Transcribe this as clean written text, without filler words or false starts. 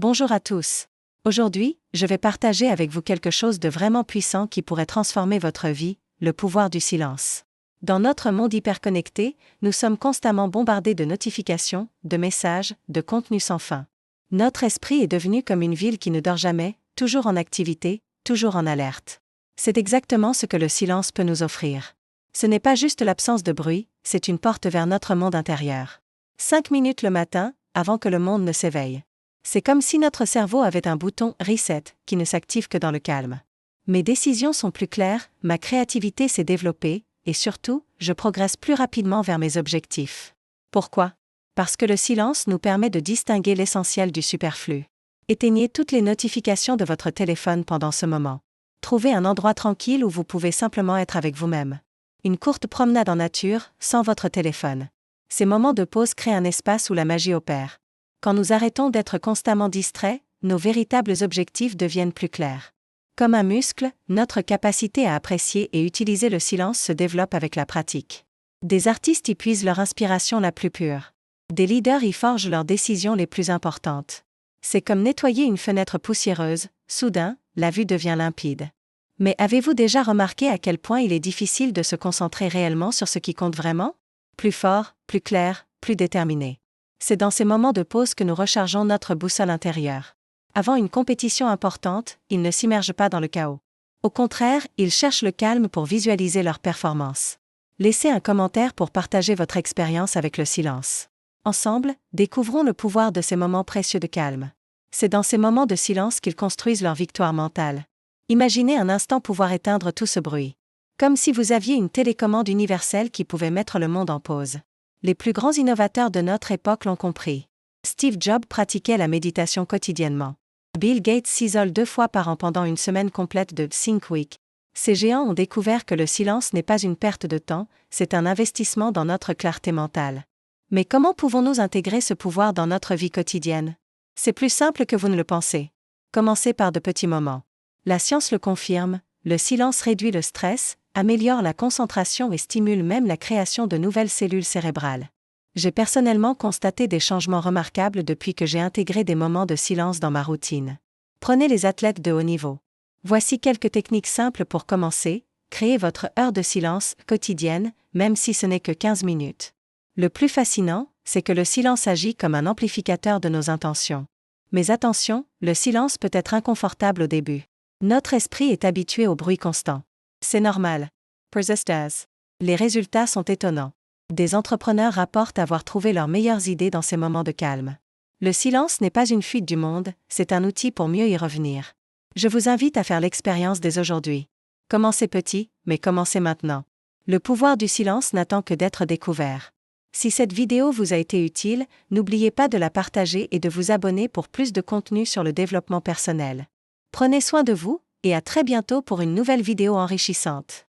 Bonjour à tous. Aujourd'hui, je vais partager avec vous quelque chose de vraiment puissant qui pourrait transformer votre vie, le pouvoir du silence. Dans notre monde hyperconnecté, nous sommes constamment bombardés de notifications, de messages, de contenus sans fin. Notre esprit est devenu comme une ville qui ne dort jamais, toujours en activité, toujours en alerte. C'est exactement ce que le silence peut nous offrir. Ce n'est pas juste l'absence de bruit, c'est une porte vers notre monde intérieur. 5 minutes le matin, avant que le monde ne s'éveille. C'est comme si notre cerveau avait un bouton « reset » qui ne s'active que dans le calme. Mes décisions sont plus claires, ma créativité s'est développée, et surtout, je progresse plus rapidement vers mes objectifs. Pourquoi ? Parce que le silence nous permet de distinguer l'essentiel du superflu. Éteignez toutes les notifications de votre téléphone pendant ce moment. Trouvez un endroit tranquille où vous pouvez simplement être avec vous-même. Une courte promenade en nature, sans votre téléphone. Ces moments de pause créent un espace où la magie opère. Quand nous arrêtons d'être constamment distraits, nos véritables objectifs deviennent plus clairs. Comme un muscle, notre capacité à apprécier et utiliser le silence se développe avec la pratique. Des artistes y puisent leur inspiration la plus pure. Des leaders y forgent leurs décisions les plus importantes. C'est comme nettoyer une fenêtre poussiéreuse, soudain, la vue devient limpide. Mais avez-vous déjà remarqué à quel point il est difficile de se concentrer réellement sur ce qui compte vraiment ? Plus fort, plus clair, plus déterminé. C'est dans ces moments de pause que nous rechargeons notre boussole intérieure. Avant une compétition importante, ils ne s'immergent pas dans le chaos. Au contraire, ils cherchent le calme pour visualiser leur performance. Laissez un commentaire pour partager votre expérience avec le silence. Ensemble, découvrons le pouvoir de ces moments précieux de calme. C'est dans ces moments de silence qu'ils construisent leur victoire mentale. Imaginez un instant pouvoir éteindre tout ce bruit. Comme si vous aviez une télécommande universelle qui pouvait mettre le monde en pause. Les plus grands innovateurs de notre époque l'ont compris. Steve Jobs pratiquait la méditation quotidiennement. Bill Gates s'isole 2 fois par an pendant une semaine complète de Think Week. Ces géants ont découvert que le silence n'est pas une perte de temps, c'est un investissement dans notre clarté mentale. Mais comment pouvons-nous intégrer ce pouvoir dans notre vie quotidienne ? C'est plus simple que vous ne le pensez. Commencez par de petits moments. La science le confirme, le silence réduit le stress, améliore la concentration et stimule même la création de nouvelles cellules cérébrales. J'ai personnellement constaté des changements remarquables depuis que j'ai intégré des moments de silence dans ma routine. Prenez les athlètes de haut niveau. Voici quelques techniques simples pour commencer. Créez votre heure de silence quotidienne, même si ce n'est que 15 minutes. Le plus fascinant, c'est que le silence agit comme un amplificateur de nos intentions. Mais attention, le silence peut être inconfortable au début. Notre esprit est habitué au bruit constant. C'est normal. Persistez. Les résultats sont étonnants. Des entrepreneurs rapportent avoir trouvé leurs meilleures idées dans ces moments de calme. Le silence n'est pas une fuite du monde, c'est un outil pour mieux y revenir. Je vous invite à faire l'expérience dès aujourd'hui. Commencez petit, mais commencez maintenant. Le pouvoir du silence n'attend que d'être découvert. Si cette vidéo vous a été utile, n'oubliez pas de la partager et de vous abonner pour plus de contenu sur le développement personnel. Prenez soin de vous, et à très bientôt pour une nouvelle vidéo enrichissante.